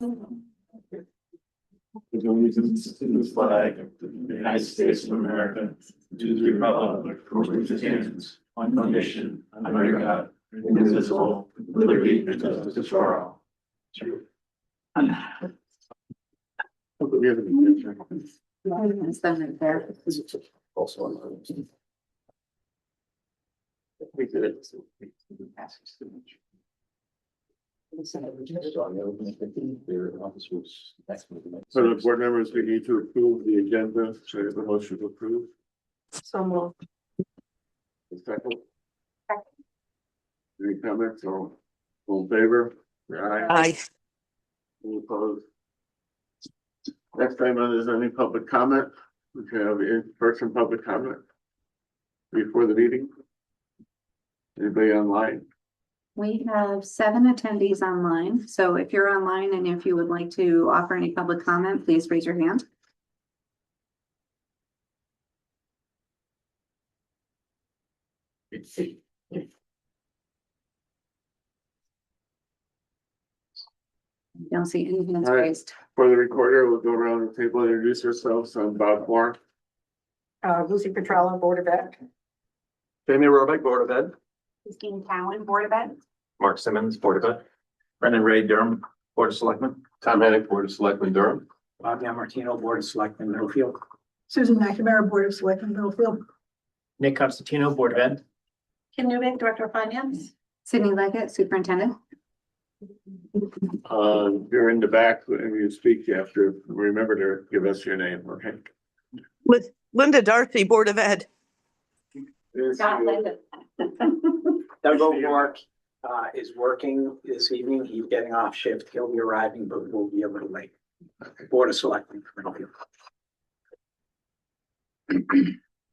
With allegiance to the flag of the United States of America, to the republic for which it stands, one nation, under God, indivisible, with liberty and justice for all. So the board members, we need to approve the agenda, so the motion to approve. So moved. Second. Any comments or all in favor? Aye. Any opposed? Next time, is there any public comment? We can have in-person public comment before the meeting. Anybody online? We have 7 attendees online, so if you're online and if you would like to offer any public comment, please raise your hand. Don't see any hands All right. raised. For the recorder, we'll go around the table and introduce ourselves. I'm Bob Moore. Lucy Petrella, Board of Ed. Jamie Robeck, Board of Ed. Christine Cowan, Board of Ed. Mark Simmons, Board of Ed. Brendan Ray Durham, Board of Selectmen. Tom Hennick, Board of Selectmen, Durham. Bob Martino, Board of Selectmen, Middlefield. Susan McNamara, Board of Selectmen, Middlefield. Nick Constantino, Board of Ed. Kim Newman, Director of Finance. Sydney Leggett, Superintendent. You're in the back and you speak, you have to remember to give us your name, okay? With Linda Darcy, Board of Ed. Scott Leggett. Doug O'Rourke is working this evening. He's getting off shift. He'll be arriving, but we'll be a little late. Board of Selectmen for Middlefield.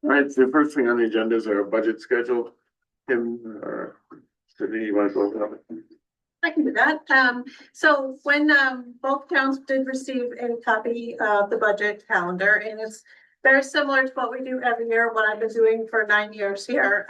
All right, so the first thing on the agenda is our budget schedule. Kim or Sydney, you want to go over it? I can do that. So when both towns did receive a copy of the budget calendar, and it's very similar to what we do every year, what I've been doing for 9 years here.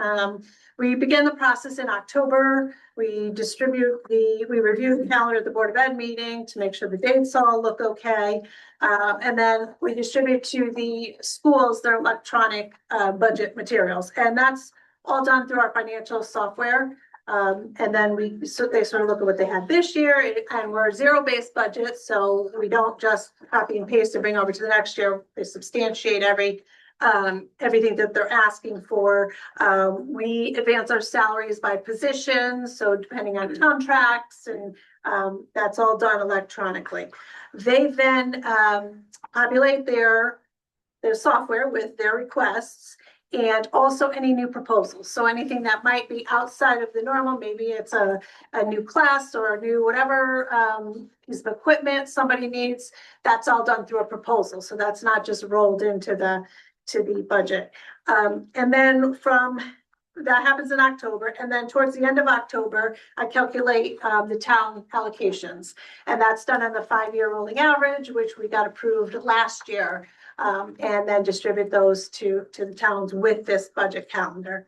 We begin the process in October. We review the calendar at the Board of Ed meeting to make sure the dates all look okay. And then we distribute to the schools their electronic budget materials. And that's all done through our financial software. And then they sort of look at what they had this year, and we're zero-based budget, so we don't just copy and paste and bring over to the next year. They substantiate everything that they're asking for. We advance our salaries by position, so depending on contracts, and that's all done electronically. They then populate their software with their requests, and also any new proposals. So anything that might be outside of the normal, maybe it's a new class or a new whatever piece of equipment somebody needs, that's all done through a proposal. So that's not just rolled into the budget. And then that happens in October. And then towards the end of October, I calculate the town allocations. And that's done on the 5-year rolling average, which we got approved last year. And then distribute those to the towns with this budget calendar.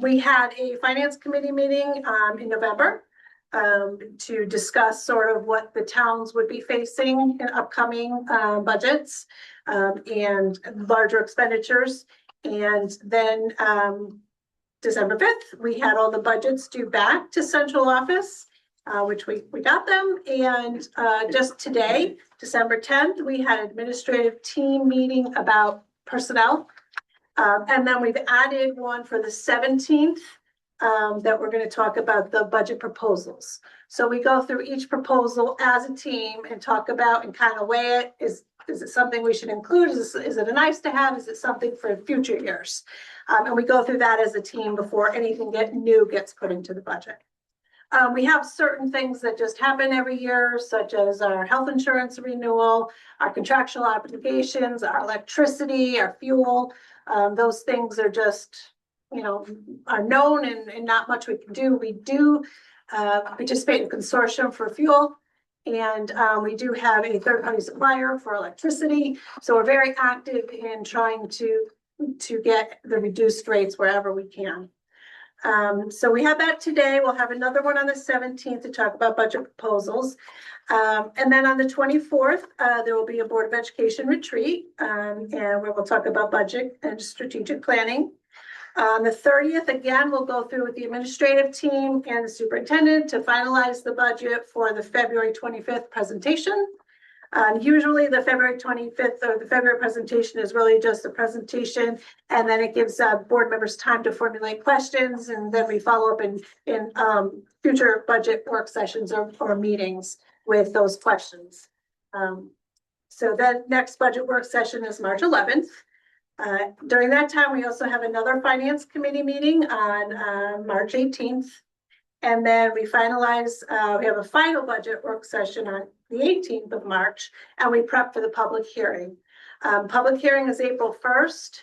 We had a finance committee meeting in November to discuss sort of what the towns would be facing in upcoming budgets and larger expenditures. And then December 5th, we had all the budgets due back to central office, which we got them. And just today, December 10th, we had an administrative team meeting about personnel. And then we've added one for the 17th that we're going to talk about the budget proposals. So we go through each proposal as a team and talk about and kind of weigh it. Is it something we should include? Is it a nice to have? Is it something for future years? And we go through that as a team before anything new gets put into the budget. We have certain things that just happen every year, such as our health insurance renewal, our contractual obligations, our electricity, our fuel. Those things are just, are known and not much we can do. We do participate in a consortium for fuel, and we do have a third-party supplier for electricity. So we're very active in trying to get the reduced rates wherever we can. So we have that today. We'll have another one on the 17th to talk about budget proposals. And then on the 24th, there will be a Board of Education retreat, and where we'll talk about budget and strategic planning. On the 30th, again, we'll go through with the administrative team and the superintendent to finalize the budget for the February 25th presentation. Usually the February 25th or the February presentation is really just a presentation, and then it gives board members time to formulate questions, and then we follow up in future budget work sessions or meetings with those questions. So that next budget work session is March 11th. During that time, we also have another finance committee meeting on March 18th. And then we finalize, we have a final budget work session on the 18th of March, and we prep for the public hearing. Public hearing is April 1st,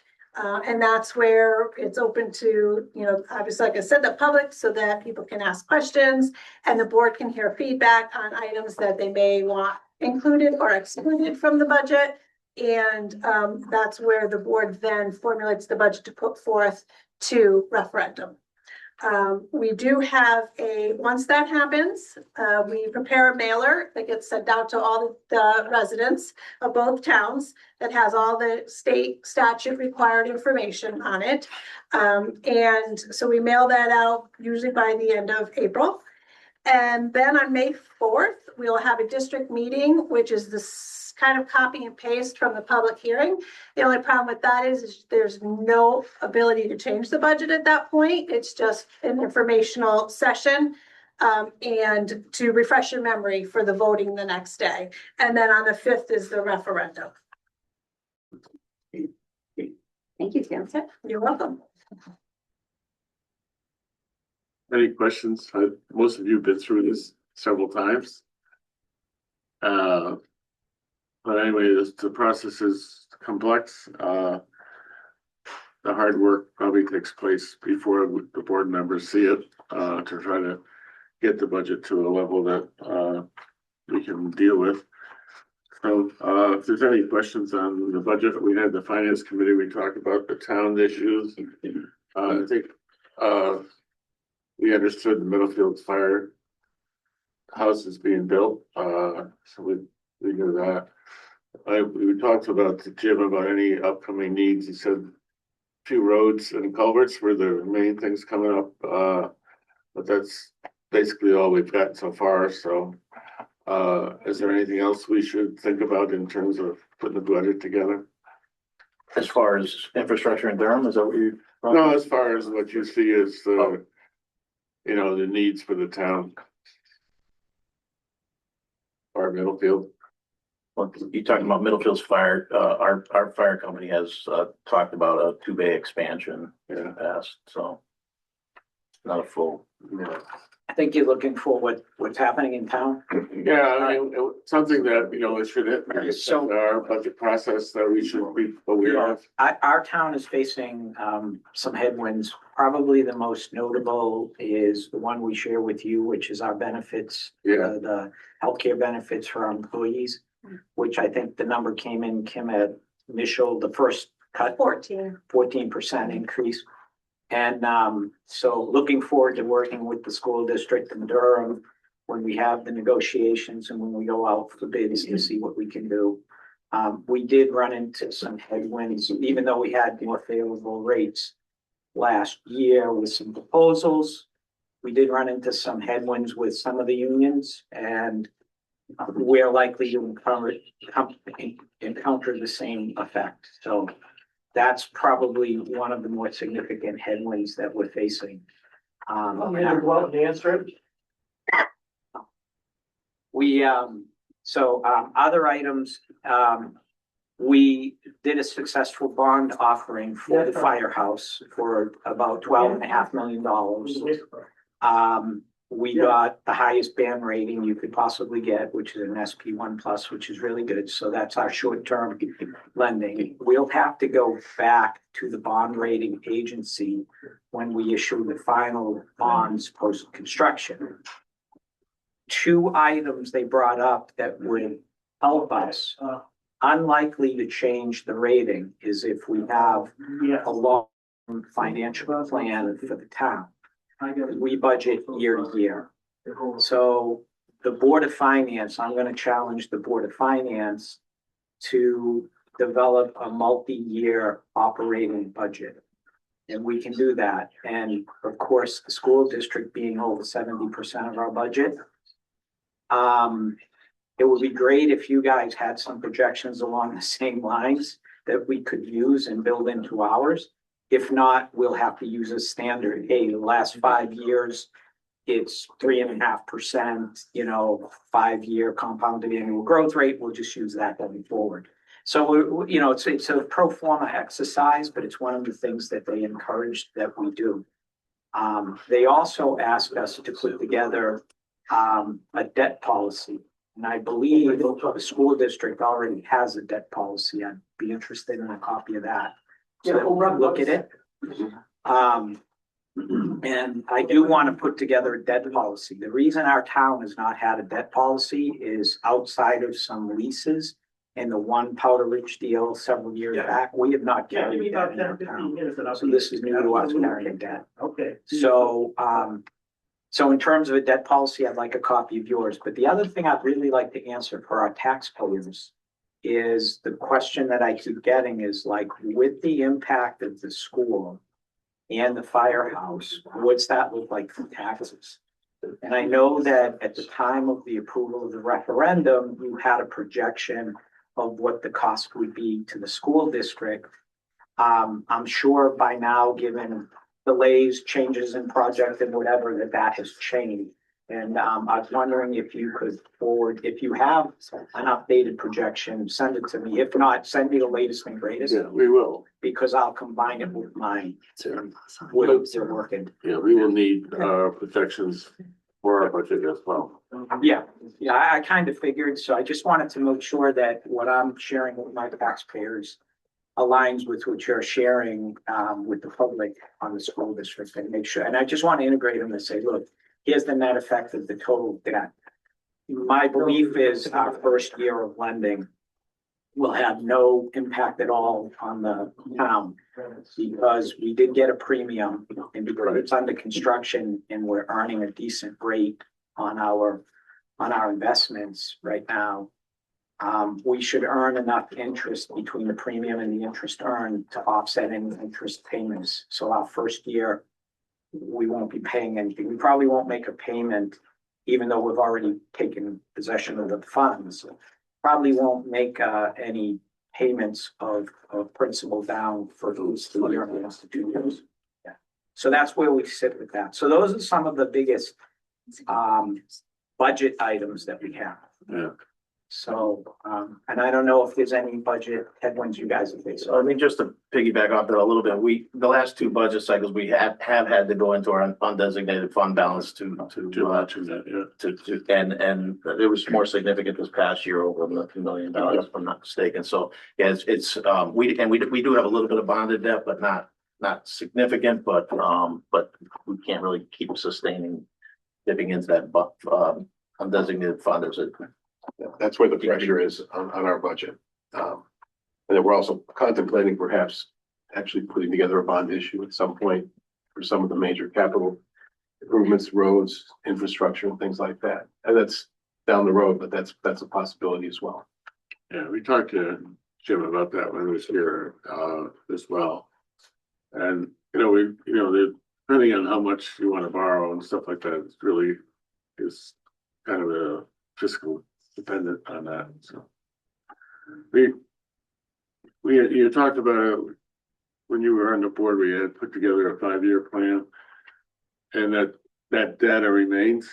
and that's where it's open to, obviously, like I said, the public, so that people can ask questions and the board can hear feedback on items that they may want included or excluded from the budget. And that's where the board then formulates the budget to put forth to referendum. We do have once that happens, we prepare a mailer that gets sent out to all the residents of both towns that has all the state statute required information on it. And so we mail that out usually by the end of April. And then on May 4th, we'll have a district meeting, which is this kind of copy and paste from the public hearing. The only problem with that is there's no ability to change the budget at that point. It's just an informational session and to refresh your memory for the voting the next day. And then on the 5th is the referendum. Thank you, Tim. You're welcome. Any questions? Most of you have been through this several times. But anyway, the process is complex. The hard work probably takes place before the board members see it, to try to get the budget to a level that we can deal with. So if there's any questions on the budget, we had the finance committee, we talked about the town issues. I think we understood the Middlefield fire house is being built, so we knew that. We talked about to Jim about any upcoming needs. He said a few roads and culverts were the main things coming up, but that's basically all we've got so far. So is there anything else we should think about in terms of putting the budget together? As far as infrastructure in Durham, is that what you? No, as far as what you see as the, the needs for the town. Or Middlefield. Well, you're talking about Middlefield's fire, our fire company has talked about a 2-bay expansion in the past, so. Not a full. I think you're looking for what's happening in town. Yeah, I mean, something that, it should hit So- our budget process that we should be aware of. Our town is facing some headwinds. Probably the most notable is the one we share with you, which is our benefits. Yeah. The healthcare benefits for our employees, which I think the number came in, Kim, at the first cut. 14% increase. And so looking forward to working with the school district in Durham when we have the negotiations and when we go out for bids to see what we can do. We did run into some headwinds, even though we had more favorable rates last year with some proposals. We did run into some headwinds with some of the unions, and we're likely to encounter the same effect. So that's probably one of the more significant headwinds that we're facing. Answer it. Other items, we did a successful bond offering for the firehouse for about $12.5 million. We got the highest band rating you could possibly get, which is an SP1+, which is really good. So that's our short-term lending. We'll have to go back to the bond rating agency when we issue the final bonds post-construction. 2 items they brought up that would help us, unlikely to change the rating, is if we have a long financial plan for the town. We budget year to year. So the Board of Finance, I'm gonna challenge the Board of Finance to develop a multi-year operating budget. And we can do that. And of course, the school district being over 70% of our budget. It would be great if you guys had some projections along the same lines that we could use and build into ours. If not, we'll have to use a standard. Hey, the last 5 years, it's 3.5%, 5-year compounded annual growth rate. We'll just use that going forward. So, it's a pro forma exercise, but it's one of the things that they encourage that we do. They also asked us to put together a debt policy. And I believe the school district already has a debt policy. I'd be interested in a copy of that. So that we can look at it. And I do want to put together a debt policy. The reason our town has not had a debt policy is outside of some leases and the one Powder Ridge deal several years back, we have not carried debt in our town. So this is new to us carrying debt. Okay. So, so in terms of a debt policy, I'd like a copy of yours. But the other thing I'd really like to answer for our taxpayers is the question that I keep getting is like, with the impact of the school and the firehouse, what's that look like for taxes? And I know that at the time of the approval of the referendum, you had a projection of what the cost would be to the school district. I'm sure by now, given delays, changes in project and whatever, that has changed. And I was wondering if you could forward, if you have an updated projection, send it to me. If not, send me the latest and greatest. Yeah, we will. Because I'll combine it with mine. What they're working. Yeah, we will need projections for our budget as well. Yeah, I kind of figured, so I just wanted to make sure that what I'm sharing with my taxpayers aligns with what you're sharing with the public on the school district and make sure, and I just want to integrate them and say, look, here's the net effect of the total debt. My belief is our first year of lending will have no impact at all on the town because we did get a premium and because it's under construction and we're earning a decent rate on our investments right now. We should earn enough interest between the premium and the interest earned to offset any interest payments. So our first year, we won't be paying anything. We probably won't make a payment, even though we've already taken possession of the funds. Probably won't make any payments of principal down for those 2 years to 2 years. Yeah. So that's where we sit with that. So those are some of the biggest budget items that we have. Yeah. So, and I don't know if there's any budget headwinds you guys have faced. So I mean, just to piggyback off that a little bit, the last 2 budget cycles, we have had to go into our undesignated fund balance to and it was more significant this past year, over $1 million, if I'm not mistaken. So yeah, we do have a little bit of bonded debt, but not significant, but we can't really keep sustaining dipping into that undesignated fund. That's where the pressure is on our budget. And then we're also contemplating perhaps actually putting together a bond issue at some point for some of the major capital improvements, roads, infrastructure, and things like that. And that's down the road, but that's a possibility as well. Yeah, we talked to Jim about that when he was here as well. And depending on how much you want to borrow and stuff like that, it's really is kind of a fiscal dependent on that. So you talked about when you were on the board, we had put together a 5-year plan, and that data remains.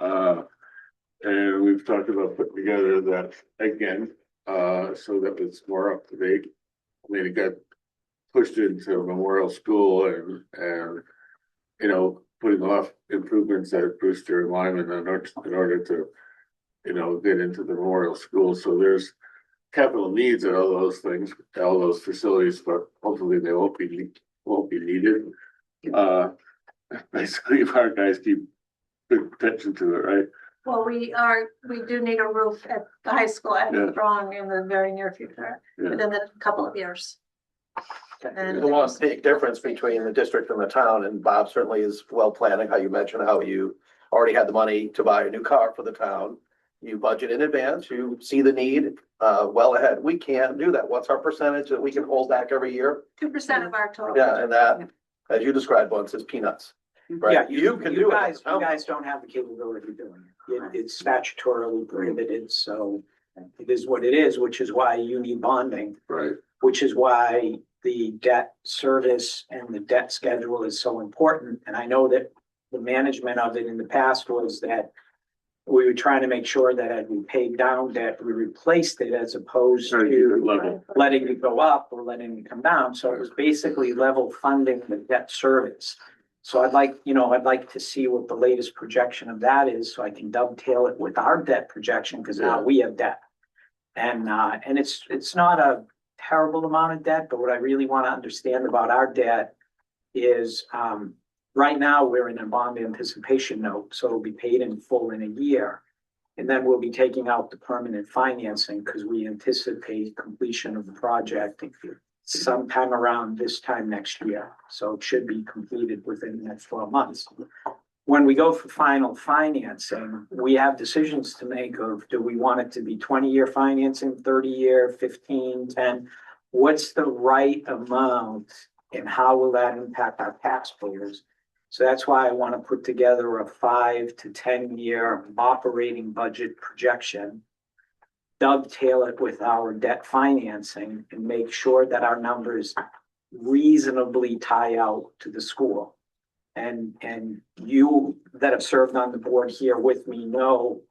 And we've talked about putting together that again, so that it's more up to date. I mean, it got pushed into Memorial School and putting off improvements at Brewster and Lyman in order to get into the Memorial School. So there's capital needs at all those things, all those facilities, but hopefully they won't be needed. Basically, if our guys keep good attention to it, right? Well, we do need a roof at the high school at Strong in the very near future, within a couple of years. And The one big difference between the district and the town, and Bob certainly is well planning, how you mentioned how you already had the money to buy a new car for the town. You budget in advance, you see the need, well ahead. We can't do that. What's our percentage that we can hold back every year? 2% of our total. Yeah, and that, as you described once, is peanuts. Yeah, Right? You can do it. guys, you guys don't have the capability of doing it. It's statutorily prohibited, so it is what it is, which is why you need bonding, Right. which is why the debt service and the debt schedule is so important. And I know that the management of it in the past was that we were trying to make sure that as we paid down debt, we replaced it as opposed to Level. letting it go up or letting it come down. So it was basically level funding the debt service. So I'd like to see what the latest projection of that is, so I can dovetail it with our debt projection, because now we have debt. And it's not a terrible amount of debt, but what I really want to understand about our debt is, right now, we're in a bond anticipation note, so it'll be paid in full in a year. And then we'll be taking out the permanent financing because we anticipate completion of the project sometime around this time next year. So it should be completed within the next 12 months. When we go for final financing, we have decisions to make of, do we want it to be 20-year financing, 30-year, 15, 10? What's the right amount and how will that impact our taxpayers? So that's why I want to put together a 5 to 10-year operating budget projection, dovetail it with our debt financing, and make sure that our numbers reasonably tie out to the school. And you that have served on the board here with me know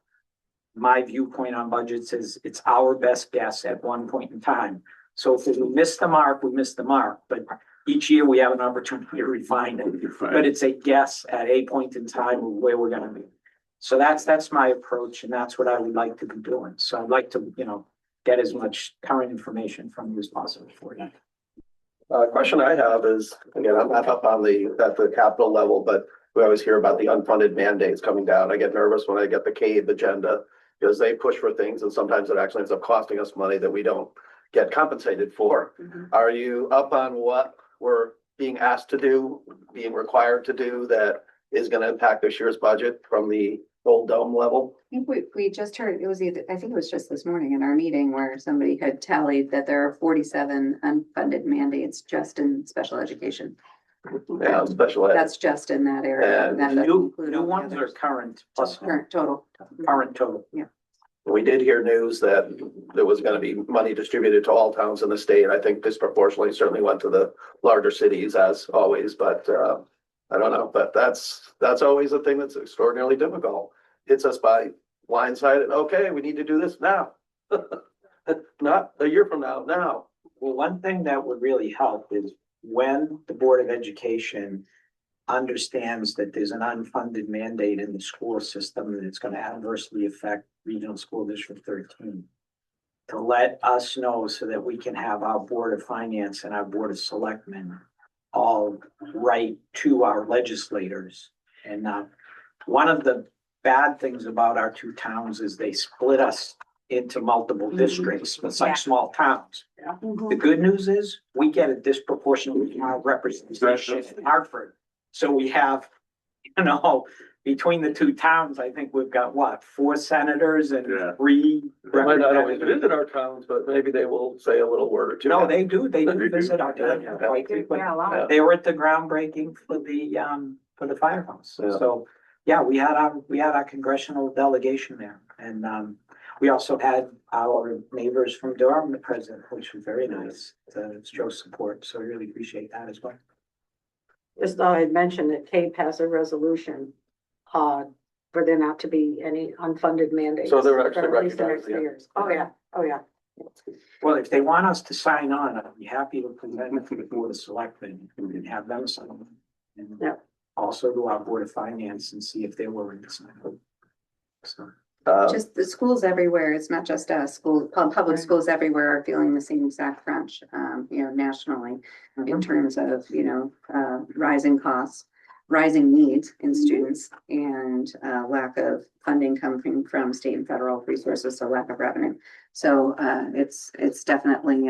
my viewpoint on budgets is it's our best guess at one point in time. So if we miss the mark, we miss the mark. But each year we have an opportunity to refine it. But it's a guess at a point in time of where we're going to be. So that's my approach, and that's what I would like to be doing. So I'd like to, get as much current information from you as possible for you. Question I have is, again, I'm not up on at the capital level, but we always hear about the unfunded mandates coming down. I get nervous when I get the CAVE agenda because they push for things and sometimes it actually ends up costing us money that we don't get compensated for. Are you up on what we're being asked to do, being required to do that is going to impact this year's budget from the old dome level? I think we just heard, I think it was just this morning in our meeting where somebody had tallied that there are 47 unfunded mandates just in special education. Yeah, special ed. That's just in that area. And That doesn't New include all the ones are others. current plus Current total. current total. We did hear news that there was going to be money distributed to all towns in the state. I think disproportionately certainly went to the larger cities as always, but I don't know. But that's always a thing that's extraordinarily difficult. Hits us by blindside and okay, we need to do this now. Not a year from now, now. Well, one thing that would really help is when the Board of Education understands that there's an unfunded mandate in the school system and it's going to adversely affect Regional School District 13, to let us know so that we can have our Board of Finance and our Board of Selectmen all write to our legislators. And one of the bad things about our two towns is they split us into multiple districts. It's like small towns. The good news is we get a disproportionate amount of representation in Hartford. So we have, between the two towns, I think we've got 4 senators and 3 They might not always representatives. visit our towns, but maybe they will say a little word or two. No, they do They do. visit our town. Yeah. quite frequently. Yeah. They were at the groundbreaking for the firehouse. Yeah. So, we had our congressional delegation there. And we also had our neighbors from Durham present, which was very nice to show support. So I really appreciate that as well. Just thought I'd mention that CAPE has a resolution, for there not to be any unfunded mandates. So they're actually for at least the recognized, next 3 years. Oh, yeah. Well, if they want us to sign on, I'd be happy to present it to the Board of Selectmen and have them sign on. And Yeah. also to our Board of Finance and see if they're willing to sign on. So. Just the schools everywhere, it's not just us, public schools everywhere are feeling the same exact crunch, nationally in terms of, rising costs, rising needs in students and lack of funding coming from state and federal resources, so lack of revenue. So it's definitely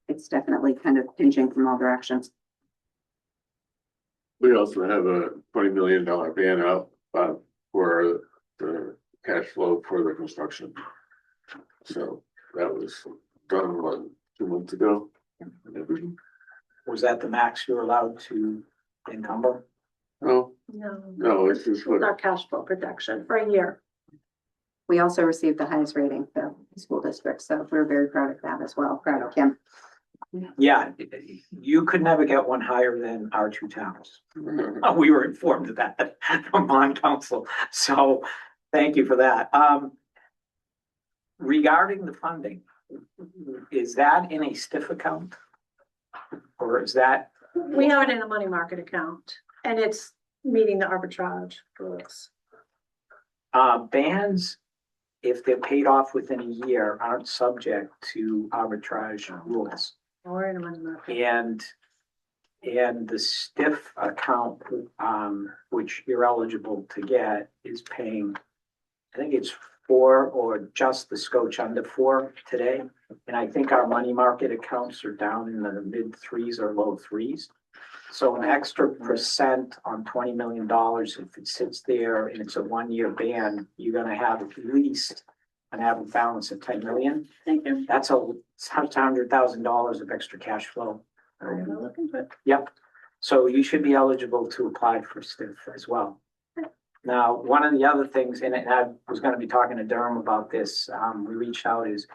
it's definitely kind of pinching from all directions. We also have a $20 million ban out, for the cash flow for the construction. So that was done, what, 2 months ago? Was that the max you're allowed to encumber? No, No. no, it's just With what, our cash flow protection for a year. We also received the highest rating, the school district, so we're very proud of that as well, proud of Kim. Yeah, you could never get one higher than our two towns. We were informed of that from bond council, so thank you for that. Regarding the funding, is that in a stiff account? Or is that, We have it in a money market account and it's meeting the arbitrage rules. bands, if they're paid off within a year, aren't subject to arbitrage rules? We're in a money market. And the stiff account, which you're eligible to get, is paying, I think it's 4 or just the scotch under 4 today. And I think our money market accounts are down in the mid 3s or low 3s. So an extra percent on $20 million, if it sits there and it's a 1-year ban, you're gonna have at least an average balance of 10 million. Thank you. That's $100,000 of extra cash flow. I'm gonna look into it. Yep. So you should be eligible to apply for STIF as well. Now, one of the other things, and I was going to be talking to Durham about this, we reached out, is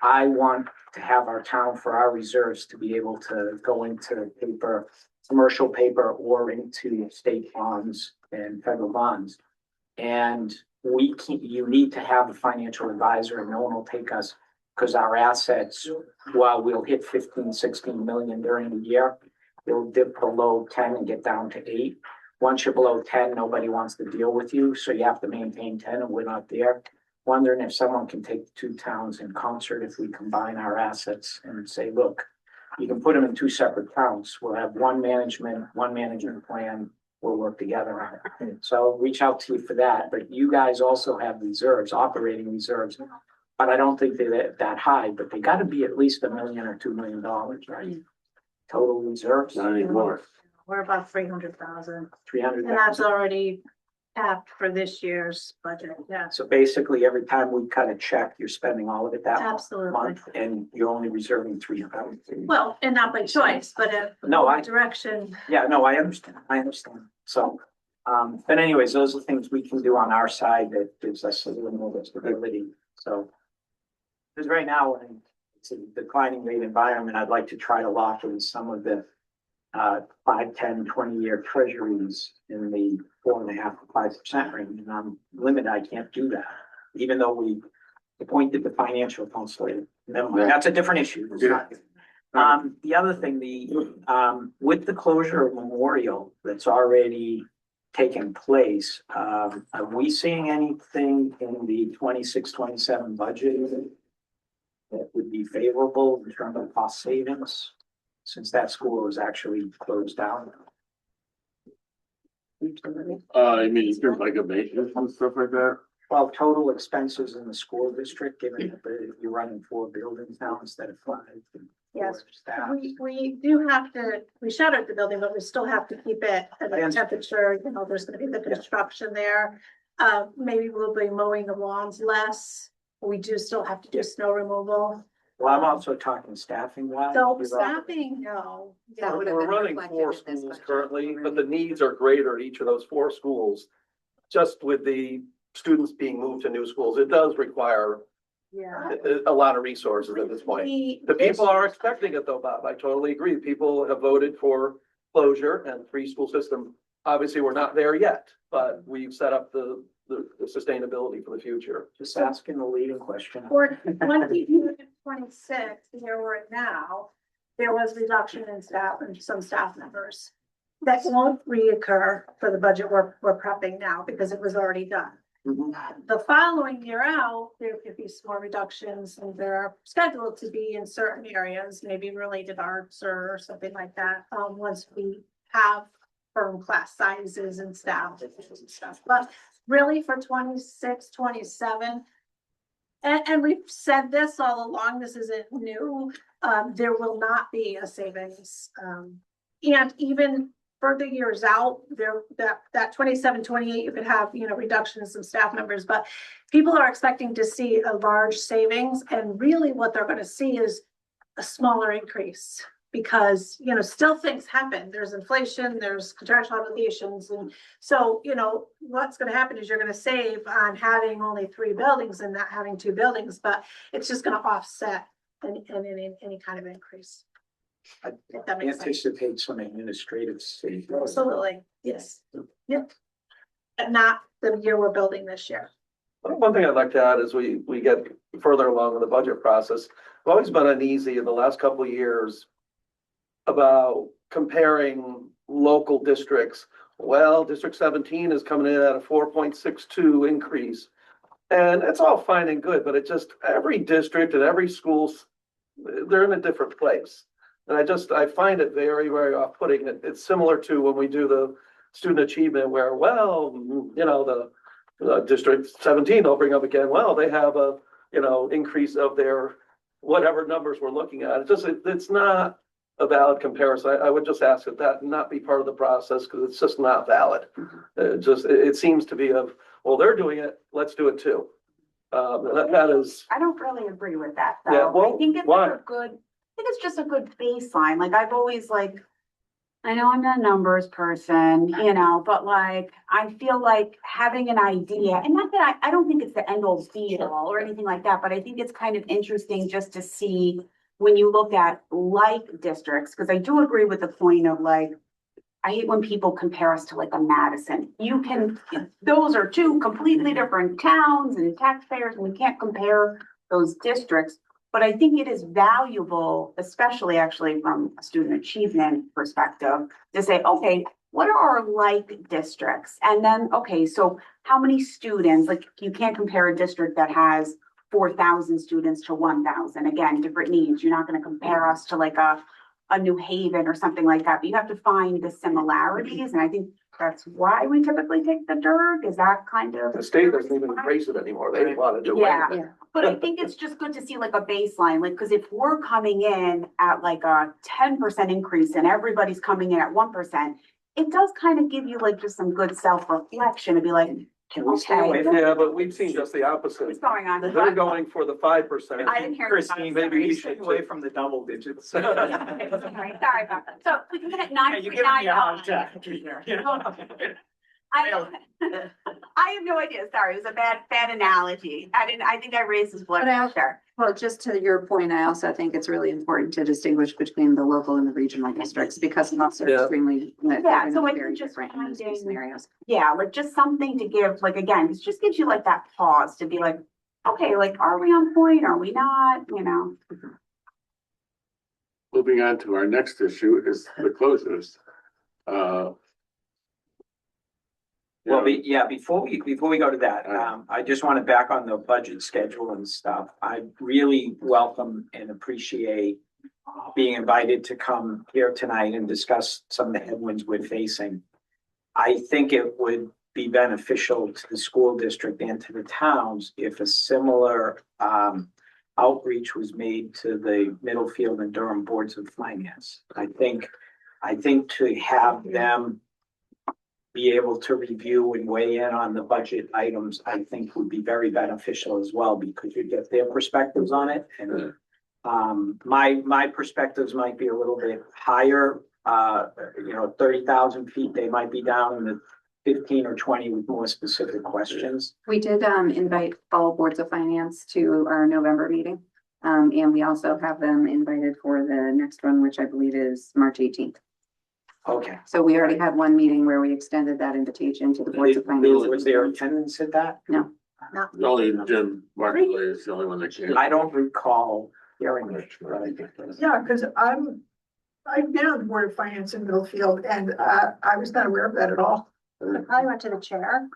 I want to have our town for our reserves to be able to go into paper, commercial paper, or into state bonds and federal bonds. And you need to have a financial advisor, and no one will take us, because our assets, while we'll hit 15, 16 million during the year, they'll dip below 10 and get down to 8. Once you're below 10, nobody wants to deal with you, so you have to maintain 10, and we're not there. Wondering if someone can take the 2 towns in concert, if we combine our assets and say, look, you can put them in 2 separate accounts. We'll have one management plan. We'll work together on it. So reach out to you for that, but you guys also have reserves, operating reserves. But I don't think they're that high, but they gotta be at least $1 million or $2 million, right? Total reserves, not anymore. We're about 300,000 300. and that's already tapped for this year's budget. Yeah, So basically, every time we cut a check, you're spending all of it that absolutely. month, and you're only reserving 300,000. Well, and not by choice, but No, direction. Yeah, no, I understand. So, but anyways, those are things we can do on our side that gives us a little more stability. So, because right now, when it's a declining rate environment, I'd like to try to lock in some of the 5, 10, 20-year treasuries in the 4.5% to 5% range. And I'm limited, I can't do that, even though we appointed the financial counselor. Never mind, that's a different issue. It's not- the other thing, with the closure of Memorial that's already taken place, are we seeing anything in the 26-27 budget that would be favorable in terms of cost savings, since that school was actually closed down? I mean, there's like a maintenance and stuff like that. Well, total expenses in the school district, given that you're running 4 buildings now instead of 5. Yes, Staff. we do have to, we shuttered the building, but we still have to keep it at I a understand. temperature, there's gonna be the construction there. Maybe we'll be mowing the lawns less. We do still have to do snow removal. Well, I'm also talking staffing wise. So staffing, no. That would have We're been running reflected 4 in this schools budget currently, but the already. needs are greater at each of those 4 schools. Just with the students being moved to new schools, it does require Yeah. a lot of resources at this point. The people are expecting it though, Bob. I totally agree. People have voted for closure and free school system. Obviously, we're not there yet, but we've set up the sustainability for the future. Just asking the leading question. For 2026, where we're at now, there was reduction in staff and some staff members. That won't reoccur for the budget we're prepping now because it was already done. The following year out, there could be some more reductions and they're scheduled to be in certain areas, maybe related arts or something like that. Once we have firm class sizes and staff and stuff, but really for 26, 27, and we've said this all along, this isn't new, there will not be a savings. And even further years out, there, that 27, 28, you could have, you know, reduction in some staff members, but people are expecting to see a large savings, and really what they're gonna see is a smaller increase. Because, you know, still things happen, there's inflation, there's contractual obligations, and so, you know, what's gonna happen is you're gonna save on having only 3 buildings and not having 2 buildings, but it's just gonna offset any kind of increase. If that makes sense. Anticipate some administrative savings. Absolutely, yes, yep. But not the year we're building this year. One thing I'd like to add as we get further along in the budget process, I've always been uneasy in the last couple of years about comparing local districts. Well, District 17 is coming in at a 4.62 increase. And it's all fine and good, but it just, every district and every school's, they're in a different place. And I find it very, very off-putting. It's similar to when we do the student achievement where, well, you know, the District 17, they'll bring up again, well, they have a, you know, increase of their whatever numbers we're looking at. It's not a valid comparison. I would just ask that that not be part of the process because it's just not valid. It seems to be of, well, they're doing it, let's do it too. That is, I don't really agree with that, though. Yeah, well, I think it's why? a good, I think it's just a good baseline. Like, I've always like, I know I'm not a numbers person, you know, but like, I feel like having an idea, and not that I don't think it's the end all be all or anything like that, but I think it's kind of interesting just to see when you look at like districts, because I do agree with the point of like, I hate when people compare us to like a Madison. You can, those are 2 completely different towns and taxpayers, and we can't compare those districts. But I think it is valuable, especially actually from a student achievement perspective, to say, okay, what are our like districts? And then, okay, so how many students, like you can't compare a district that has 4,000 students to 1,000. Again, different needs. You're not going to compare us to like a New Haven or something like that, but you have to find the similarities. And I think that's why we typically take the DERG. Is that kind of the state doesn't even raise it anymore. They want to do it. yeah. But I think it's just good to see like a baseline, like, because if we're coming in at like a 10% increase and everybody's coming in at 1%, it does kind of give you like just some good self-reflection to be like, Can we stay Okay. away from? Yeah, but we've seen just the opposite. what's going on? They're going for the 5%. I didn't hear. Christine, maybe maybe you stay should away too. from the double digits. Sorry about that. So we can get at Yeah, you're giving me a heart 9.99. attack here. You know? I have no idea. Sorry, it was a bad analogy. I think I raised this blood pressure. Well, just to your point, I also think it's really important to distinguish between the local and the regional districts because lots are Yeah. extremely. Yeah, so I think very just different in those two finding- scenarios. Yeah, like just something to give, like, again, it just gives you like that pause to be like, okay, like, are we on point? Are we not? You know? Moving on to our next issue is the closures. Well, before we go to that, I just want to back on the budget schedule and stuff. I really welcome and appreciate being invited to come here tonight and discuss some of the headwinds we're facing. I think it would be beneficial to the school district and to the towns if a similar outreach was made to the Middlefield and Durham boards of finance. I think to have them be able to review and weigh in on the budget items, I think would be very beneficial as well, because you get their perspectives on it. And my perspectives might be a little bit higher, 30,000 feet, they might be down in the 15 or 20 with more specific questions. We did invite all boards of finance to our November meeting. And we also have them invited for the next one, which I believe is March 18th. Okay. So we already had one meeting where we extended that invitation to the boards of finance. Was there attendance at that? Only Jim Markley is the only one that can. I don't recall hearing it, but I think that's. Yeah, because I've been on the Board of Finance in Middlefield and I was not aware of that at all. I went to the chair.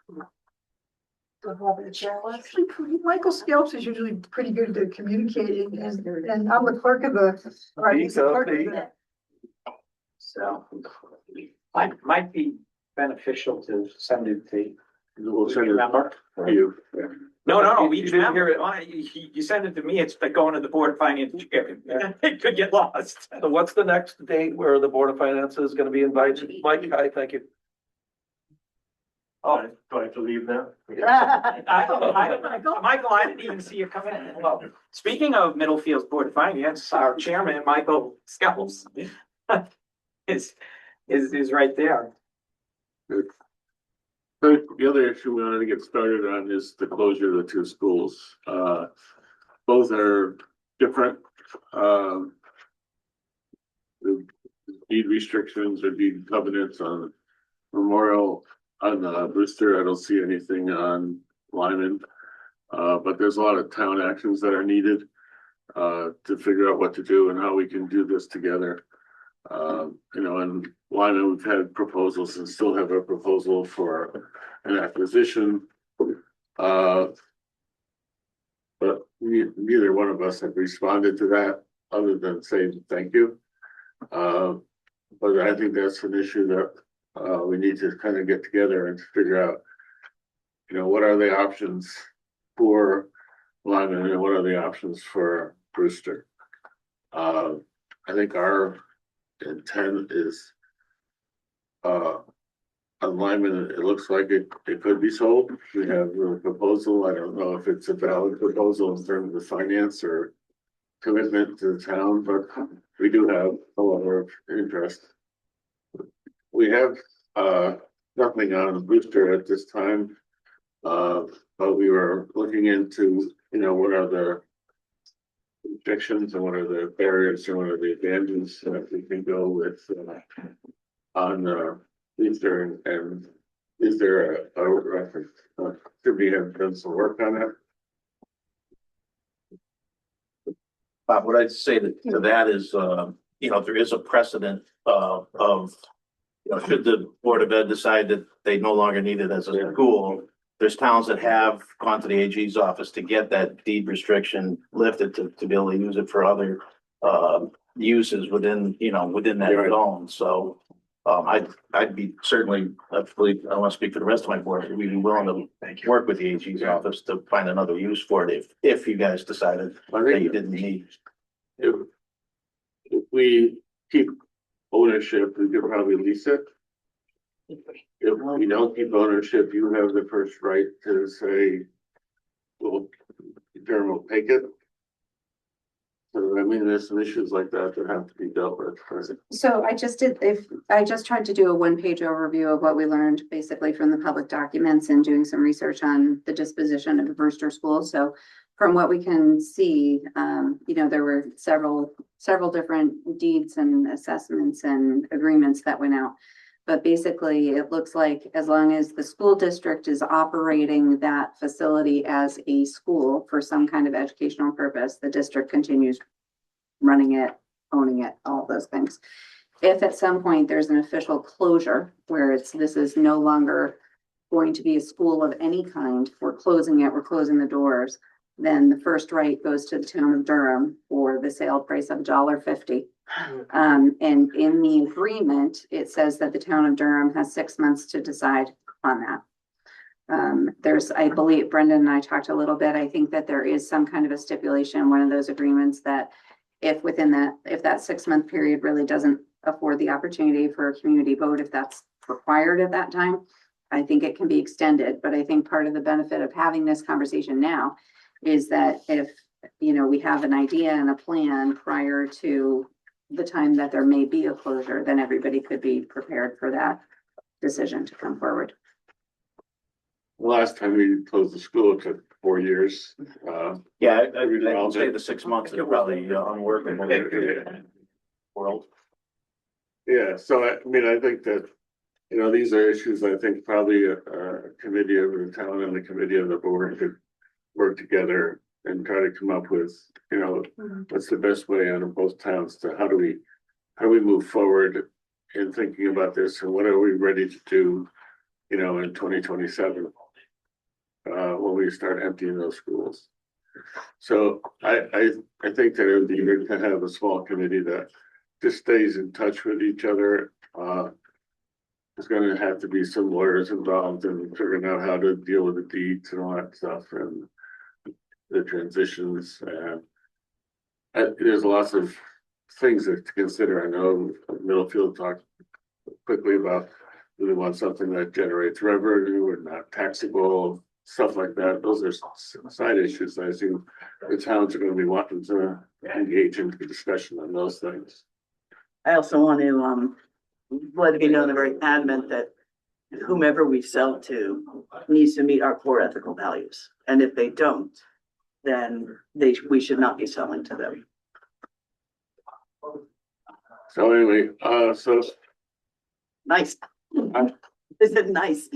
Whoever the chair was. Actually, Michael Scalps is usually pretty good at communicating and I'm the clerk of the. or he's the clerk of the- So. Might be beneficial to send it to. We'll send it Remember? to you. No, You each didn't hear member, you send it to me, it's like going to the board of finance chair. It could get lost. So what's the next date where the Board of Finance is gonna be invited? Mike, hi, thank you. Oh, do I have to leave now? Michael, I didn't even see you come in. Well, speaking of Middlefield's Board of Finance, our chairman, Michael Scalps, is right there. The other issue we wanted to get started on is the closure of the two schools. Both are different. The deed restrictions or deed covenants on Memorial, on Brewster, I don't see anything on Lyman. But there's a lot of town actions that are needed to figure out what to do and how we can do this together. And Lyman, we've had proposals and still have a proposal for an acquisition. But neither one of us have responded to that other than saying thank you. But I think that's an issue that we need to kind of get together and figure out, what are the options for Lyman and what are the options for Brewster. I think our intent is on Lyman, it looks like it could be sold. We have a proposal. I don't know if it's a valid proposal in terms of finance or commitment to the town, but we do have a lot of interest. We have nothing on Brewster at this time. But we were looking into, what are the restrictions and what are the barriers and what are the advantages that we can go with on Brewster, and is there a reference? Should we have done some work on that? Bob, what I'd say to that is, there is a precedent of, should the Board of Ed decide that they no longer need it as a school, there's towns that have gone to the AG's office to get that deed restriction lifted to be able to use it for other uses within that zone. So I'd be certainly, I believe, I want to speak for the rest of my board, we'd be willing to work with the AG's office to find another use for it if you guys decided that you didn't need. If we keep ownership, we could probably lease it. If we don't keep ownership, you have the first right to say, well, Durham will take it. So there's some issues like that that have to be dealt with. So I just tried to do a one-page overview of what we learned basically from the public documents and doing some research on the disposition of the Brewster School. So from what we can see, there were several different deeds and assessments and agreements that went out. But basically, it looks like as long as the school district is operating that facility as a school for some kind of educational purpose, the district continues running it, owning it, all those things. If at some point there's an official closure where this is no longer going to be a school of any kind, we're closing it, we're closing the doors, then the first right goes to the town of Durham for the sale price of $1.50. And in the agreement, it says that the town of Durham has 6 months to decide on that. I believe Brendan and I talked a little bit. I think that there is some kind of a stipulation in one of those agreements that if that 6 month period really doesn't afford the opportunity for a community vote, if that's required at that time, I think it can be extended. But I think part of the benefit of having this conversation now is that if, we have an idea and a plan prior to the time that there may be a closure, then everybody could be prepared for that decision to come forward. The last time we closed the school, it took 4 years. Yeah, I would say the 6 months is probably unworkable world. Yeah, so I think that, these are issues I think probably a committee of the town and the committee of the board could work together and try to come up with, what's the best way on both towns to how do we move forward in thinking about this and what are we ready to do, in 2027 when we start emptying those schools. So I think that it would be good to have a small committee that just stays in touch with each other to there's gonna have to be some lawyers involved in figuring out how to deal with the deeds and all that stuff and the transitions and there's lots of things to consider. I know Middlefield talked quickly about, do they want something that generates revenue and not taxable, stuff like that. Those are side issues. I assume the towns are gonna be wanting to engage in the discussion on those things. I also want to, let it be known, I'm very adamant that whomever we sell to needs to meet our core ethical values. And if they don't, then we should not be selling to them. So anyway, so Nice. Is it nice?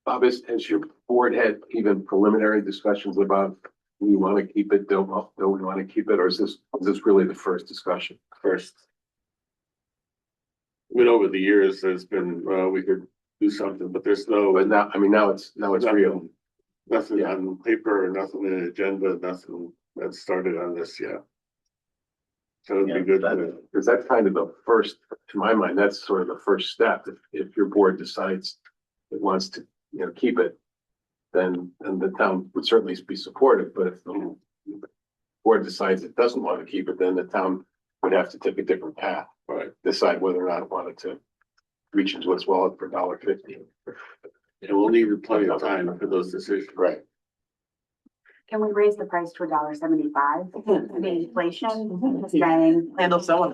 Bob, has your board had even preliminary discussions about, do we want to keep it, don't we want to keep it, or is this really the first discussion? first. I mean, over the years, there's been, we could do something, but there's no. But now, I mean, now it's real. Nothing Yeah. on paper, nothing in the agenda, nothing that started on this yet. So it'd be good to, Because that's kind of the first, to my mind, that's sort of the first step. If your board decides it wants to, keep it, then the town would certainly be supportive, but if the board decides it doesn't want to keep it, then the town would have to take a different path, right, decide whether or not it wanted to reach into its wallet for $1.50. and we'll need plenty of time for those decisions. Right. Can we raise the price to $1.75? The inflation is saying. Handle someone.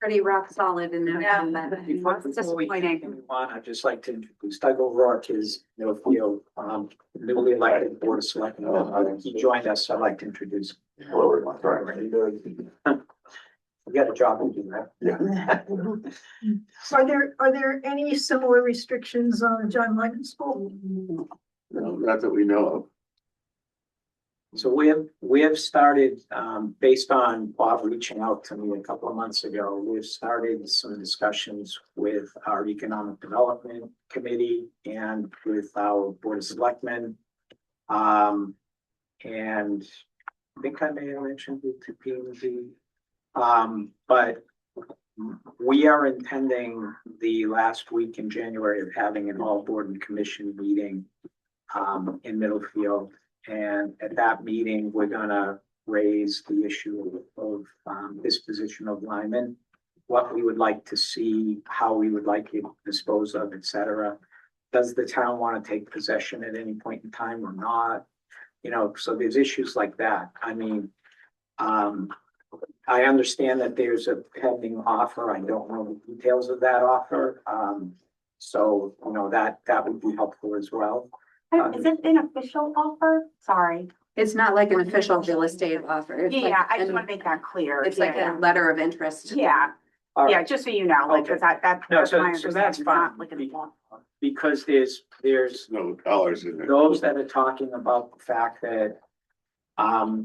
Pretty rock solid in there. Before It's we disappointing. move on, I'd just like to introduce Doug O'Rourke, his Middlefield, newly elected Board of Selectmen. He joined us, so I'd like to introduce him. Hello. We got a job to do, right? Are there any similar restrictions on John Lennon School? No, not that we know of. So we have started, based on Bob reaching out to me a couple of months ago, we've started some discussions with our Economic Development Committee and with our Board of Selectmen. And I think I may have mentioned it to P&Z. But we are intending the last week in January of having an all board and commission meeting in Middlefield. And at that meeting, we're gonna raise the issue of disposition of Lyman, what we would like to see, how we would like it disposed of, et cetera. Does the town want to take possession at any point in time or not? So there's issues like that. I mean, I understand that there's a pending offer. I don't know the details of that offer. So, that would be helpful as well. Is it an official offer? Sorry. It's not like an official real estate offer. It's like Yeah, I just want to make that clear. It's like a letter of interest. Yeah, All yeah, right. just so you know, like, Okay. cause that's No, my so understanding. that's It's not fine. like an offer. Because there's No dollars in there. those that are talking about the fact that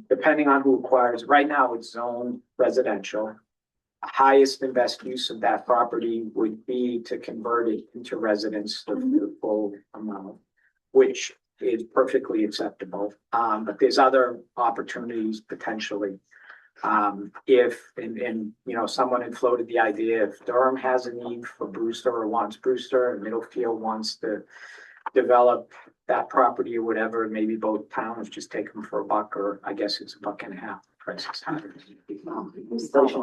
depending on who acquires, right now it's zoned residential. Highest and best use of that property would be to convert it into residence for the full amount, which is perfectly acceptable. But there's other opportunities potentially. If, someone had floated the idea, if Durham has a need for Brewster or wants Brewster and Middlefield wants to develop that property or whatever, maybe both towns just take them for $1, or I guess it's $1.50. Price is higher.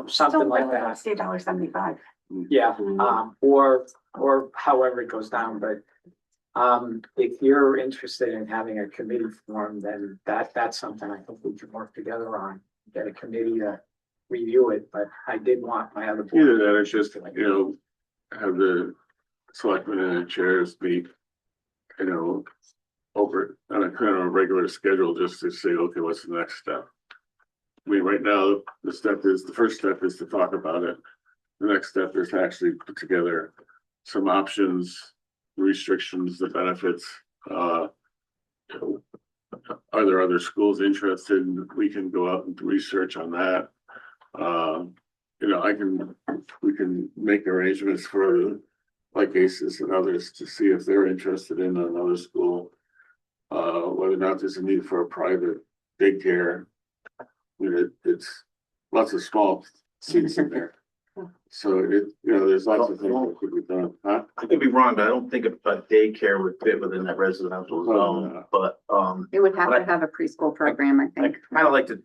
Something like that. Say $1.75. Yeah, or however it goes down, but if you're interested in having a committee formed, then that's something I think we can work together on. Get a committee to review it, but I did want my other. board- Either that or just, have the selectmen and the chairs be, over on a kind of regular schedule, just to say, okay, what's the next step? I mean, right now, the first step is to talk about it. The next step is to actually put together some options, restrictions, the benefits. Are there other schools interested? We can go out and do research on that. We can make arrangements for like ACES and others to see if they're interested in another school. Whether or not there's a need for a private daycare. I mean, it's lots of small seats in there. So there's lots of things that could be done, huh? I could be wrong, but I don't think a daycare would fit within that residential zone, but, It would have But to have a preschool program, I I think. kind of like to,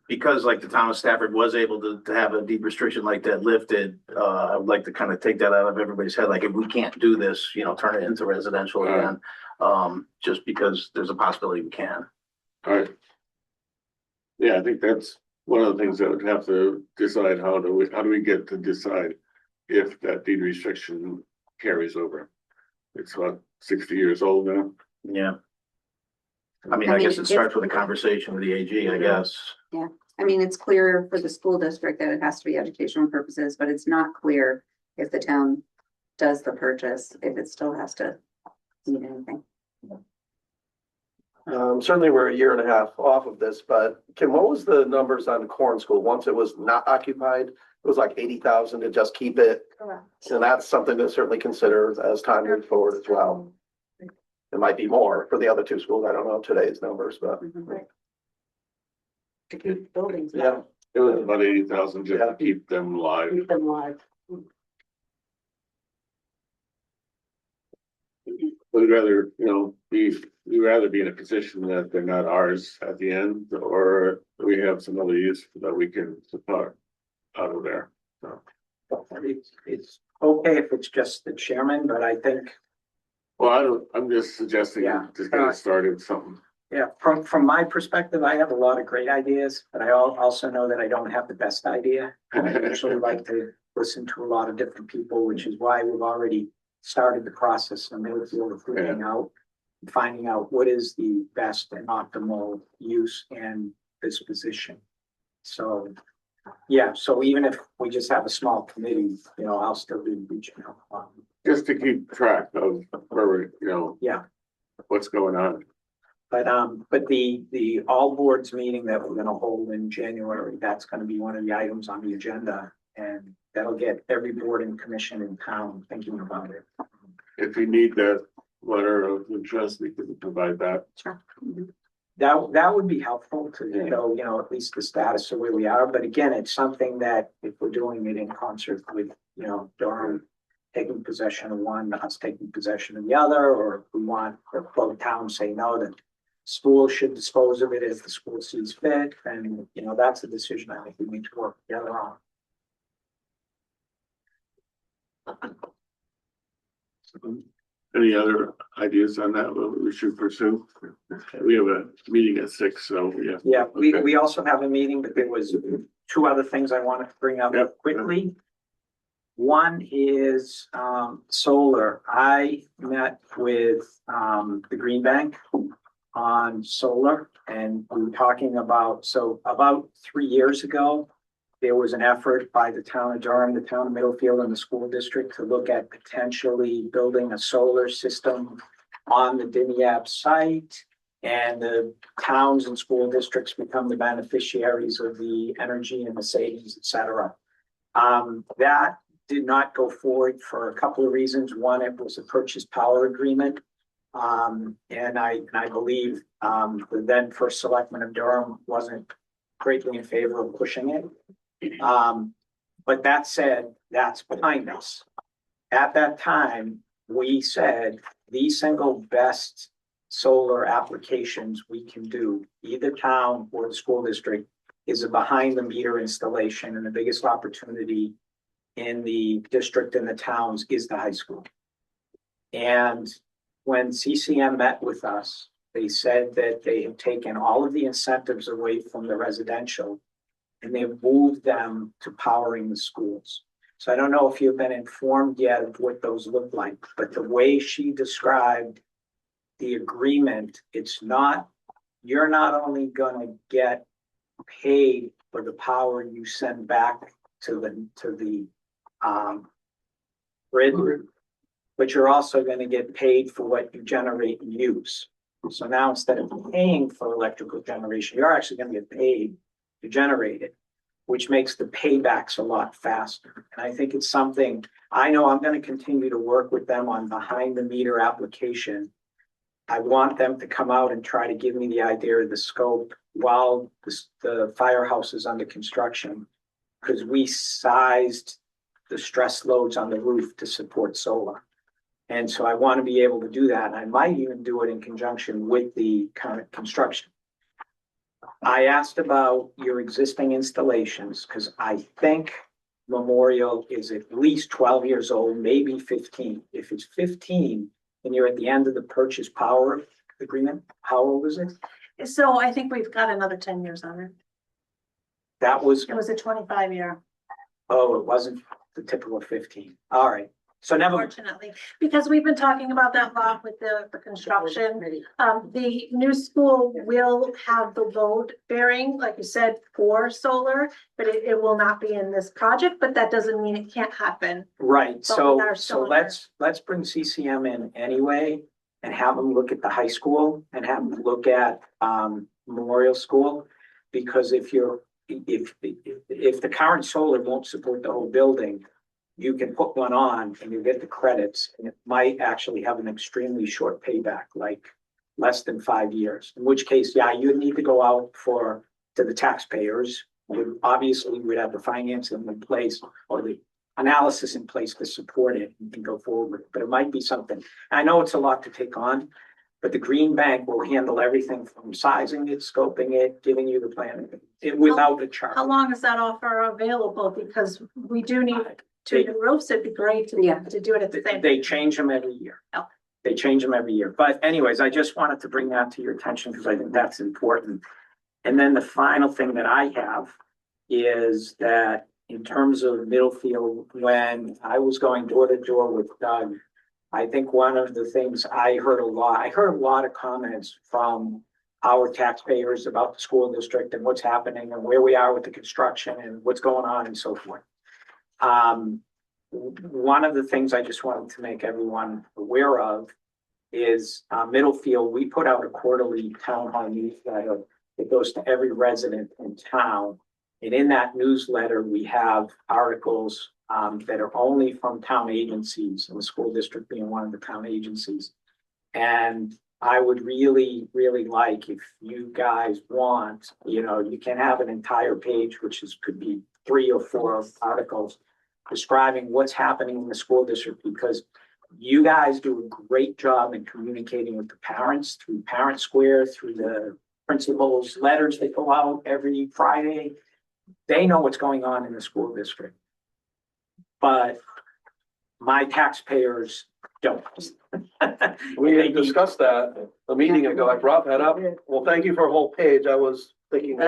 because like the town of Stafford was able to have a deed restriction like that lifted, I would like to kind of take that out of everybody's head, like if we can't do this, turn it into residential again. Just because there's a possibility we can. All right. Yeah, I think that's one of the things that would have to decide, how do we get to decide if that deed restriction carries over? It's about 60 years old now. Yeah. I mean, I guess it starts with a conversation with the AG, I guess. I mean, it's clear for the school district that it has to be educational purposes, but it's not clear if the town does the purchase, if it still has to need anything. Certainly we're a year and a half off of this, but Kim, what was the numbers on Corn School? Once it was not occupied, it was like 80,000 to just keep it. Correct. And that's something to certainly consider as time moves forward as well. It might be more for the other two schools. I don't know today's numbers, but To keep buildings. yeah. It was about 80,000 just to keep them live. Keep them live. We'd rather, we'd rather be in a position that they're not ours at the end, or we have some other use that we can support out of there. So, It's okay if it's just the chairman, but I think, well, I'm just suggesting Yeah. just get it started something. yeah, from my perspective, I have a lot of great ideas, but I also know that I don't have the best idea. I actually like to listen to a lot of different people, which is why we've already started the process in the middle field of figuring out, finding out what is the best and optimal use and disposition. So, yeah, so even if we just have a small committee, I'll still be reaching out. Just to keep track of where Yeah. what's going on. But the all boards meeting that we're gonna hold in January, that's gonna be one of the items on the agenda. And that'll get every board and commission in town thinking about it. If you need that letter of interest, we can provide that. Sure. That would be helpful to know, at least the status of where we are. But again, it's something that if we're doing it in concert with, Durham taking possession of one, us taking possession of the other, or if we want, or both towns say no, that school should dispose of it as the school sees fit. And, that's a decision I think we need to work together on. Any other ideas on that, what we should pursue? We have a meeting at 6, so yeah. Yeah, Okay. we also have a meeting, but there was two other things I wanted to bring up Yep. quickly. One is solar. I met with the Green Bank on solar, and we were talking about, about 3 years ago, there was an effort by the town of Durham, the town of Middlefield, and the school district to look at potentially building a solar system on the DINIAP site. And the towns and school districts become the beneficiaries of the energy and the savings, et cetera. That did not go forward for a couple of reasons. One, it was a purchase power agreement. And I believe the then first selectman of Durham wasn't greatly in favor of pushing it. But that said, that's behind us. At that time, we said the single best solar applications we can do, either town or the school district, is a behind the meter installation, and the biggest opportunity in the district and the towns is the high school. And when CCM met with us, they said that they have taken all of the incentives away from the residential and they've moved them to powering the schools. So I don't know if you've been informed yet of what those look like, but the way she described the agreement, you're not only gonna get paid for the power you send back to the grid, but you're also gonna get paid for what you generate and use. So now instead of paying for electrical generation, you're actually gonna get paid to generate it, which makes the paybacks a lot faster. And I think it's something, I know I'm gonna continue to work with them on behind the meter application. I want them to come out and try to give me the idea of the scope while the firehouse is under construction. because we sized the stress loads on the roof to support solar. And so I want to be able to do that. And I might even do it in conjunction with the current construction. I asked about your existing installations because I think Memorial is at least 12 years old, maybe 15. If it's 15 and you're at the end of the purchase power agreement, how old is it? So I think we've got another 10 years on it. That was, It was a 25-year, oh, it wasn't the typical 15. All right. So never, unfortunately, because we've been talking about that lot with the construction. The new school will have the load bearing, like you said, for solar, but it will not be in this project, but that doesn't mean it can't happen. right. But So, we are so still in let's bring CCM in anyway and have them look at the high school and have them look at Memorial School. Because if the current solar won't support the whole building, you can put one on and you get the credits, and it might actually have an extremely short payback, like less than 5 years. In which case, yeah, you'd need to go out to the taxpayers. You obviously would have the financing in place or the analysis in place to support it and go forward with it. But it might be something. I know it's a lot to take on, but the Green Bank will handle everything from sizing it, scoping it, giving you the plan without a charge. How long is that offer available? Because we do need 2 new roofs. It'd be great to do it at the same. They change them every year. Oh. They change them every year. But anyways, I just wanted to bring that to your attention because I think that's important. And then the final thing that I have is that in terms of Middlefield, when I was going door to door with Doug, I think one of the things I heard a lot of comments from our taxpayers about the school district and what's happening and where we are with the construction and what's going on and so forth. One of the things I just wanted to make everyone aware of is Middlefield, we put out a quarterly town hall newsletter that goes to every resident in town. And in that newsletter, we have articles that are only from town agencies, and the school district being one of the town agencies. And I would really, really like, if you guys want, you can have an entire page, could be 3 or 4 articles describing what's happening in the school district, because you guys do a great job in communicating with the parents through Parent Square, through the principals' letters that go out every Friday. They know what's going on in the school district. But my taxpayers don't. We had discussed that, at the meeting ago, I brought that up. Well, thank you for a whole page. I was thinking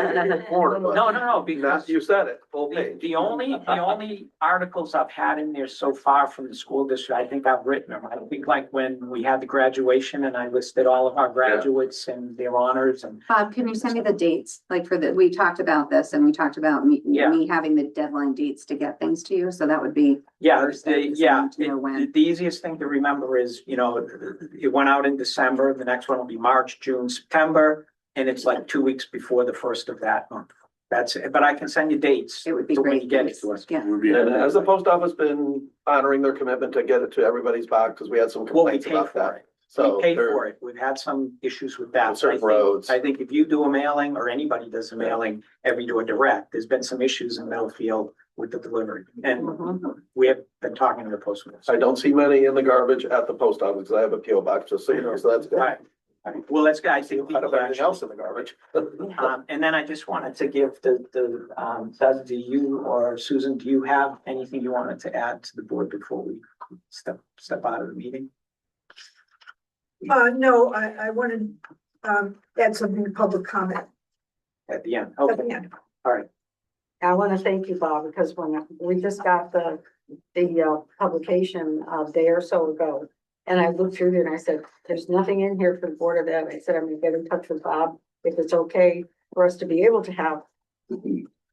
more, but No, because you said it, full page. the only articles I've had in there so far from the school district, I think I've written them. I think like when we had the graduation and I listed all of our graduates and their honors and. Bob, can you send me the dates? Like we talked about this and we talked about me having the deadline dates to get things to you. So that would be. Yeah, first thing to know when. the easiest thing to remember is, it went out in December. The next one will be March, June, September. And it's like 2 weeks before the first of that month. That's it. But I can send you dates. It would be for when great. you get it to us. Yeah. And has the post office been honoring their commitment to get it to everybody's box? Because we had some Well, we complaints pay about for that. it. So We pay for it. We've had some issues with that. Certain roads. I think if you do a mailing or anybody does a mailing every door direct, there's been some issues in Middlefield with the delivery. And we have been talking to the postman. I don't see many in the garbage at the post office because I have a PO box, just so you know, so that's good. Right. Well, that's good. I think Out of people everything else in the garbage. and then I just wanted to give Doug, do you or Susan, do you have anything you wanted to add to the board before we step out of the meeting? No, I wanted, add something to public comment. At the end? At Okay, the end. all right. I want to thank you, Bob, because when we just got the publication a day or so ago, and I looked through there and I said, there's nothing in here for the Board of Ed. I said, I'm gonna get in touch with Bob if it's okay for us to be able to have.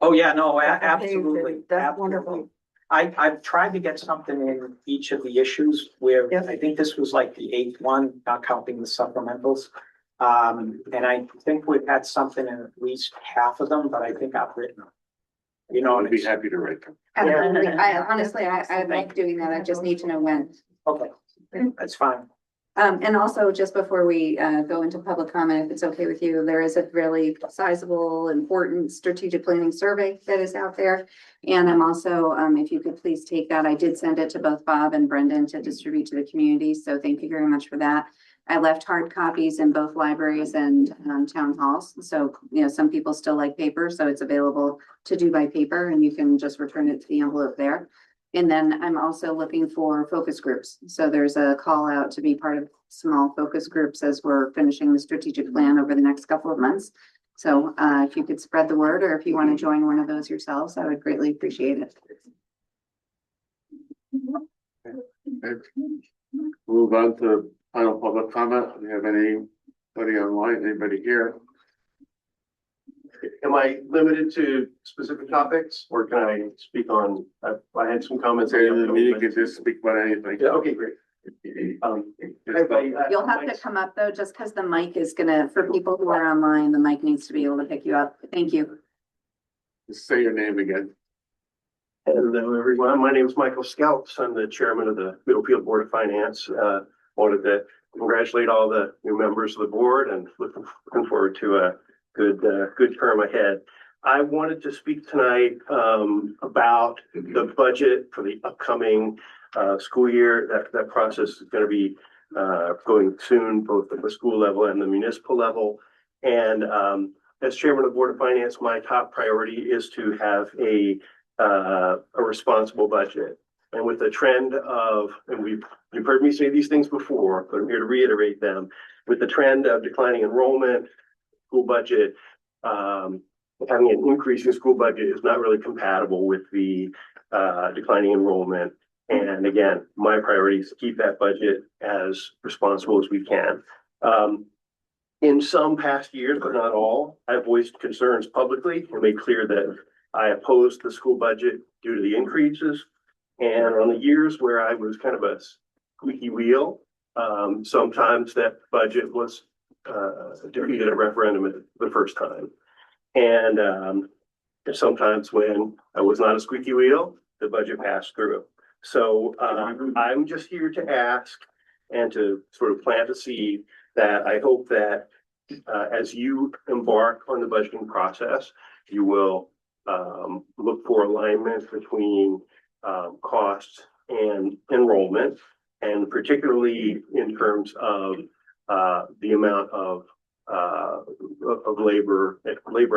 Oh, yeah, no, that page, absolutely. and That's Absolutely. wonderful. I've tried to get something in each of the issues where Yep. I think this was like the 8th one, not counting the supplementals. And I think we've had something in at least half of them, but I think I've written them. I'd be happy to write them. I honestly, I like doing that. I just need to know when. Okay, that's fine. And also, just before we go into public comment, if it's okay with you, there is a really sizable, important strategic planning survey that is out there. And I'm also, if you could please take that, I did send it to both Bob and Brendan to distribute to the community. So thank you very much for that. I left hard copies in both libraries and town halls. So, you know, some people still like paper, so it's available to do by paper and you can just return it to the envelope there. And then I'm also looking for focus groups. So there's a call out to be part of small focus groups as we're finishing the strategic plan over the next couple of months. So if you could spread the word, or if you want to join one of those yourselves, I would greatly appreciate it. Move on to final public comment. Do you have anybody online, anybody here? Am I limited to specific topics or can I speak on, I had some comments. Say in the meeting, you can just speak about anything. Yeah, okay, great. You'll have to come up though, just because the mic is gonna, for people who are online, the mic needs to be able to pick you up. Thank you. Just say your name again. Hello, everyone. My name is Michael Scalps. I'm the chairman of the Middlefield Board of Finance. Wanted to congratulate all the new members of the board and looking forward to a good term ahead. I wanted to speak tonight about the budget for the upcoming school year. That process is going to be going soon, both at the school level and the municipal level. And as chairman of the Board of Finance, my top priority is to have a responsible budget. And with the trend of, and you've heard me say these things before, but I'm here to reiterate them. With the trend of declining enrollment, school budget, having an increasing school budget is not really compatible with the declining enrollment. And again, my priority is to keep that budget as responsible as we can. In some past years, but not all, I've voiced concerns publicly and made clear that I opposed the school budget due to the increases. And on the years where I was kind of a squeaky wheel, sometimes that budget was defeated at referendum the first time. And sometimes when I was not a squeaky wheel, the budget passed through. So I'm just here to ask and to sort of plant a seed that I hope that as you embark on the budgeting process, you will look for alignment between costs and enrollment, and particularly in terms of the amount of labor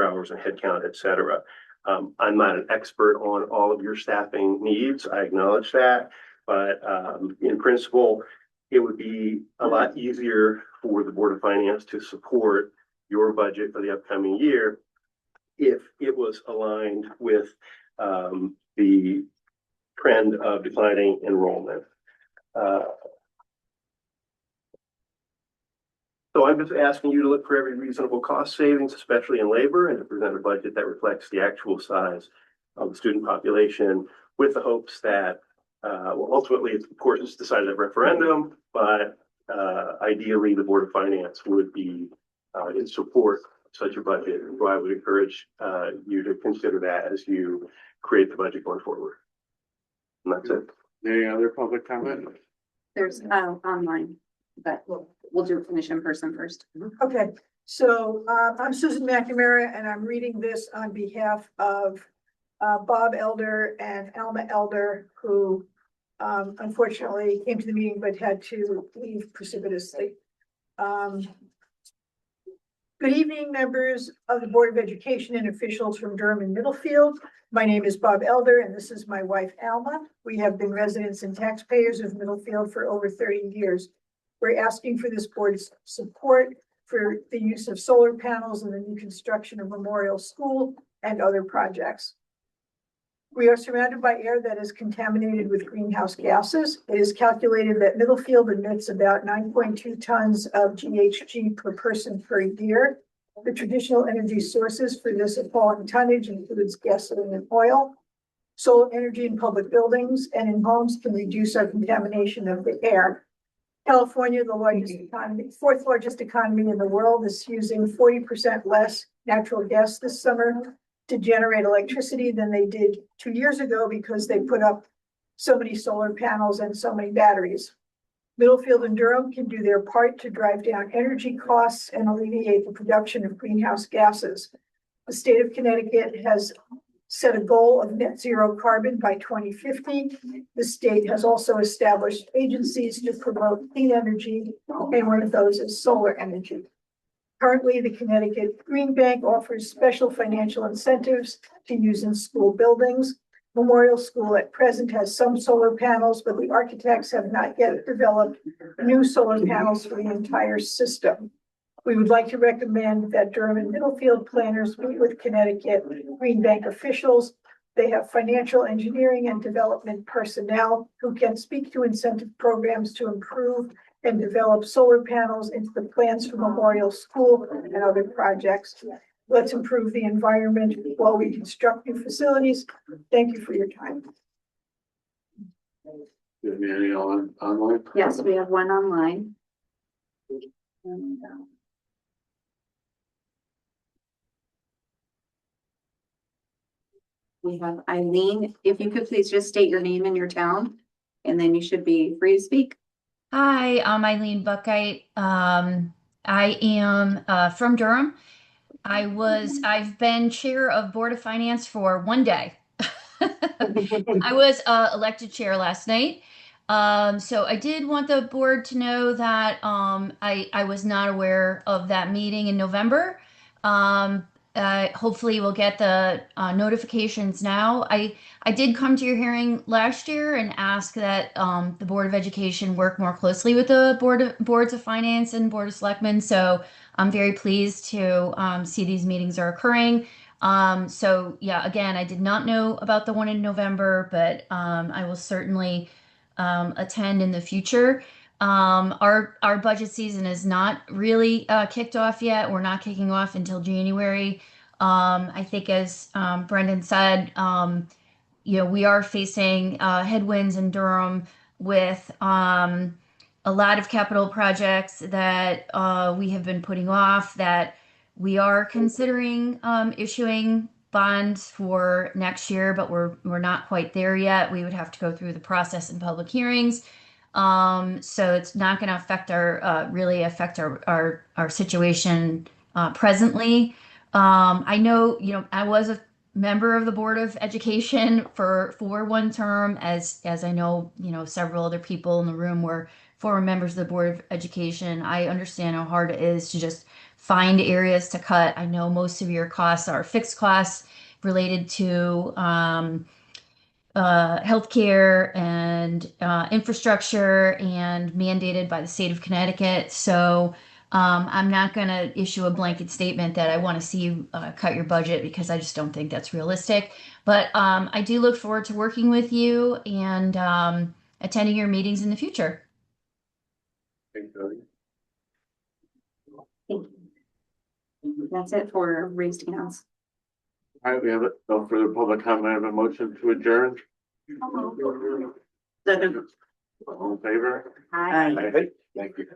hours and headcount, et cetera. I'm not an expert on all of your staffing needs. I acknowledge that, but in principle, it would be a lot easier for the Board of Finance to support your budget for the upcoming year if it was aligned with the trend of declining enrollment. So I'm just asking you to look for every reasonable cost savings, especially in labor, and to present a budget that reflects the actual size of the student population, with the hopes that, well, ultimately, of course, it's decided at referendum, but ideally, the Board of Finance would be in support of such a budget. So I would encourage you to consider that as you create the budget going forward. And that's it. Any other public comment? There's online, but we'll finish in person first. Okay, so I'm Susan McNamara and I'm reading this on behalf of Bob Elder and Alma Elder, who unfortunately came to the meeting but had to leave precipitously. Good evening, members of the Board of Education and officials from Durham and Middlefield. My name is Bob Elder and this is my wife, Alma. We have been residents and taxpayers of Middlefield for over 30 years. We're asking for this board's support for the use of solar panels and the new construction of Memorial School and other projects. We are surrounded by air that is contaminated with greenhouse gases. It is calculated that Middlefield emits about 9.2 tons of GHG per person per year. The traditional energy sources for this appalling tonnage includes gasoline and oil. Solar energy in public buildings and in homes can reduce our contamination of the air. California, the largest economy, fourth largest economy in the world, is using 40% less natural gas this summer to generate electricity than they did 2 years ago because they put up so many solar panels and so many batteries. Middlefield and Durham can do their part to drive down energy costs and alleviate the production of greenhouse gases. The state of Connecticut has set a goal of net zero carbon by 2050. The state has also established agencies to promote clean energy, and one of those is solar energy. Currently, the Connecticut Green Bank offers special financial incentives to use in school buildings. Memorial School at present has some solar panels, but the architects have not yet developed new solar panels for the entire system. We would like to recommend that Durham and Middlefield planners meet with Connecticut Green Bank officials. They have financial engineering and development personnel who can speak to incentive programs to improve and develop solar panels into the plans for Memorial School and other projects. Let's improve the environment while we construct new facilities. Thank you for your time. Do you have any online? Yes, we have one online. We have Eileen. If you could please just state your name and your town, and then you should be free to speak. Hi, I'm Eileen Buckite. I am from Durham. I've been chair of Board of Finance for one day. I was elected chair last night. So I did want the board to know that I was not aware of that meeting in November. Hopefully we'll get the notifications now. I did come to your hearing last year and ask that the Board of Education work more closely with the Boards of Finance and Board of Selectmen. So I'm very pleased to see these meetings are occurring. So yeah, again, I did not know about the one in November, but I will certainly attend in the future. Our budget season is not really kicked off yet. We're not kicking off until January. I think as Brendan said, we are facing headwinds in Durham with a lot of capital projects that we have been putting off, that we are considering issuing bonds for next year, but we're not quite there yet. We would have to go through the process in public hearings. So it's not going to affect really affect our situation presently. I know, I was a member of the Board of Education for one term, as I know, several other people in the room were former members of the Board of Education. I understand how hard it is to just find areas to cut. I know most of your costs are fixed costs related to healthcare and infrastructure and mandated by the state of Connecticut. So I'm not going to issue a blanket statement that I want to see you cut your budget, because I just don't think that's realistic. But I do look forward to working with you and attending your meetings in the future. Thank you. Thank you. That's it for raised hands. All right, we have no further public comment. I have a motion to adjourn. Second. All in favor? Aye. Thank you.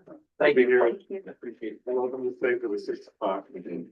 Thank you. Appreciate it. Welcome to stay for the 6 o'clock meeting.